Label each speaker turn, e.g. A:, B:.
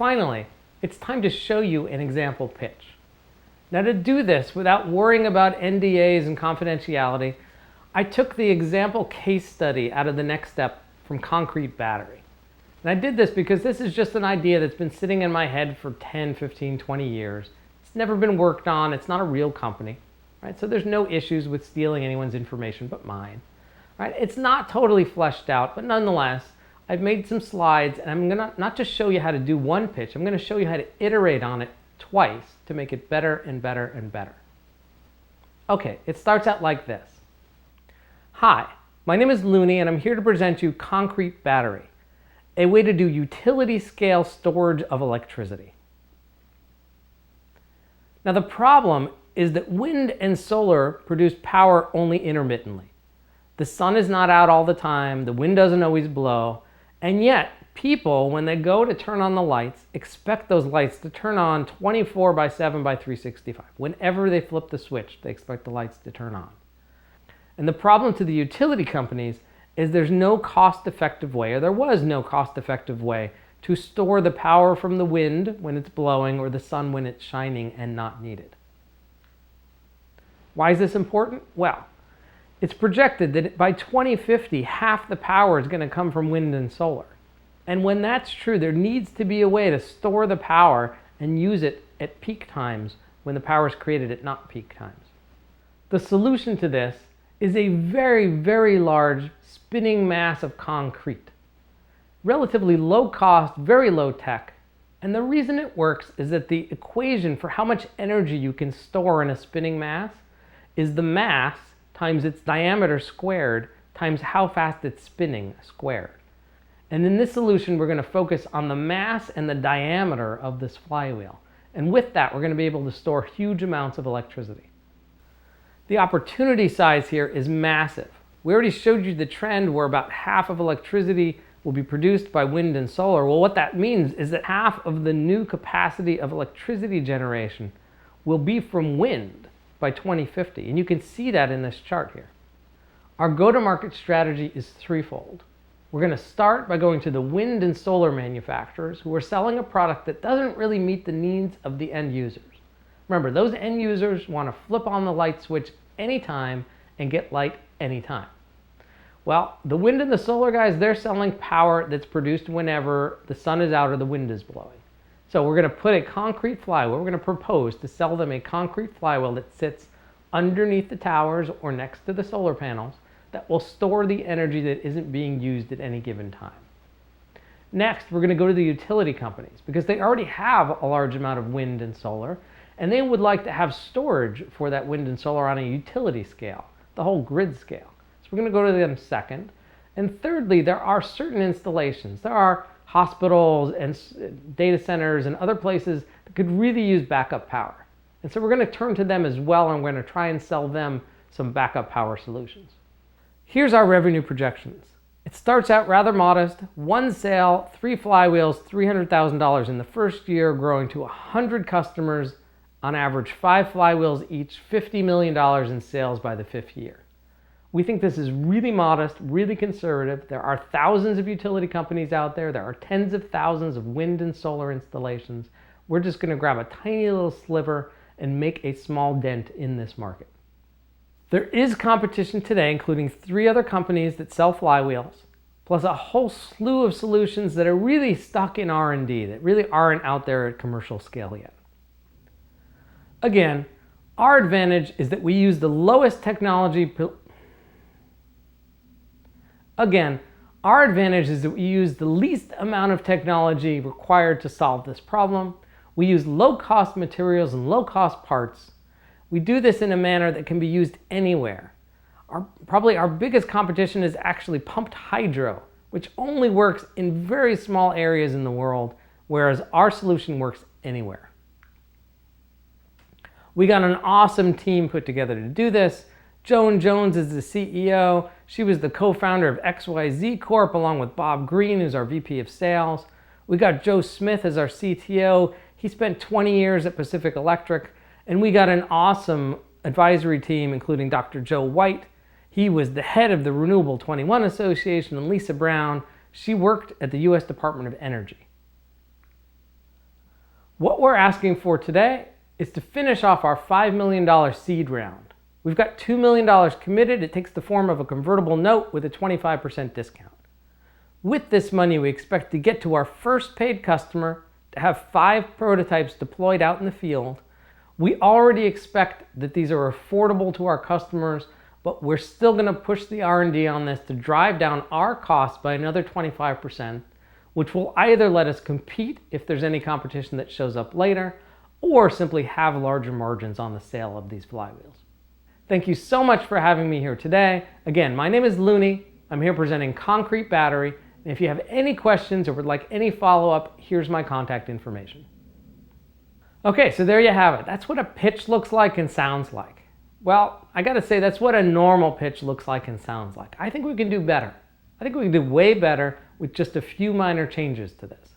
A: finally, it's time to show you an example pitch. Now, to do this without worrying about NDAs and confidentiality, I took the example case study out of the next step from Concrete Battery. And I did this because this is just an idea that's been sitting in my head for 10, 15, 20 years. It's never been worked on. It's not a real company, right? So there's no issues with stealing anyone's information but mine, right? It's not totally fleshed out, but nonetheless, I've made some slides, and I'm gonna not just show you how to do one pitch, I'm gonna show you how to iterate on it twice to make it better and better and better. Okay, it starts out like this. Hi, my name is Looney, and I'm here to present you Concrete Battery, a way to do utility scale storage of electricity. Now, the problem is that wind and solar produce power only intermittently. The sun is not out all the time, the wind doesn't always blow, and yet people, when they go to turn on the lights, expect those lights to turn on 24/7/365. Whenever they flip the switch, they expect the lights to turn on. And the problem to the utility companies is there's no cost-effective way, or there was no cost-effective way, to store the power from the wind when it's blowing or the sun when it's shining and not needed. Why is this important? Well, it's projected that by 2050, half the power is going to come from wind and solar. And when that's true, there needs to be a way to store the power and use it at peak times when the power is created at not peak times. The solution to this is a very, very large spinning mass of concrete. Relatively low cost, very low tech. And the reason it works is that the equation for how much energy you can store in a spinning mass is the mass times its diameter squared times how fast it's spinning squared. And in this solution, we're going to focus on the mass and the diameter of this flywheel. And with that, we're going to be able to store huge amounts of electricity. The opportunity size here is massive. We already showed you the trend where about half of electricity will be produced by wind and solar. Well, what that means is that half of the new capacity of electricity generation will be from wind by 2050. And you can see that in this chart here. Our go-to-market strategy is threefold. We're going to start by going to the wind and solar manufacturers who are selling a product that doesn't really meet the needs of the end users. Remember, those end users want to flip on the light switch anytime and get light anytime. Well, the wind and the solar guys, they're selling power that's produced whenever the sun is out or the wind is blowing. So we're going to put a concrete flywheel. We're going to propose to sell them a concrete flywheel that sits underneath the towers or next to the solar panels that will store the energy that isn't being used at any given time. Next, we're going to go to the utility companies because they already have a large amount of wind and solar, and they would like to have storage for that wind and solar on a utility scale, the whole grid scale. So we're going to go to them second. And thirdly, there are certain installations. There are hospitals and data centers and other places that could really use backup power. And so we're going to turn to them as well, and we're going to try and sell them some backup power solutions. Here's our revenue projections. It starts out rather modest, one sale, 3 flywheels, $300,000 in the first year, growing to 100 customers, on average 5 flywheels each, $50 million in sales by the 5th year. We think this is really modest, really conservative. There are thousands of utility companies out there. There are tens of thousands of wind and solar installations. We're just going to grab a tiny little sliver and make a small dent in this market. There is competition today, including 3 other companies that sell flywheels, plus a whole slew of solutions that are really stuck in R&D, that really aren't out there at commercial scale yet. Again, our advantage is that we use the lowest technology. Our advantage is that we use the least amount of technology required to solve this problem. We use low-cost materials and low-cost parts. We do this in a manner that can be used anywhere. Probably our biggest competition is actually pumped hydro, which only works in very small areas in the world, whereas our solution works anywhere. We got an awesome team put together to do this. Joan Jones is the CEO. She was the co-founder of XYZ Corp along with Bob Green, who's our VP of Sales. We got Joe Smith as our CTO. He spent 20 years at Pacific Electric. And we got an awesome advisory team, including Dr. Joe White. He was the head of the Renewable 21 Association, and Lisa Brown. She worked at the U.S. Department of Energy. What we're asking for today is to finish off our $5 million seed round. We've got $2 million committed. It takes the form of a convertible note with a 25% discount. With this money, we expect to get to our first paid customer, to have 5 prototypes deployed out in the field. We already expect that these are affordable to our customers, but we're still going to push the R&D on this to drive down our costs by another 25%, which will either let us compete if there's any competition that shows up later, or simply have larger margins on the sale of these flywheels. Thank you so much for having me here today. Again, my name is Looney. I'm here presenting Concrete Battery. And if you have any questions or would like any follow-up, here's my contact information. Okay, so there you have it. That's what a pitch looks like and sounds like. Well, I gotta say, that's what a normal pitch looks like and sounds like. I think we can do better. I think we can do way better with just a few minor changes to this.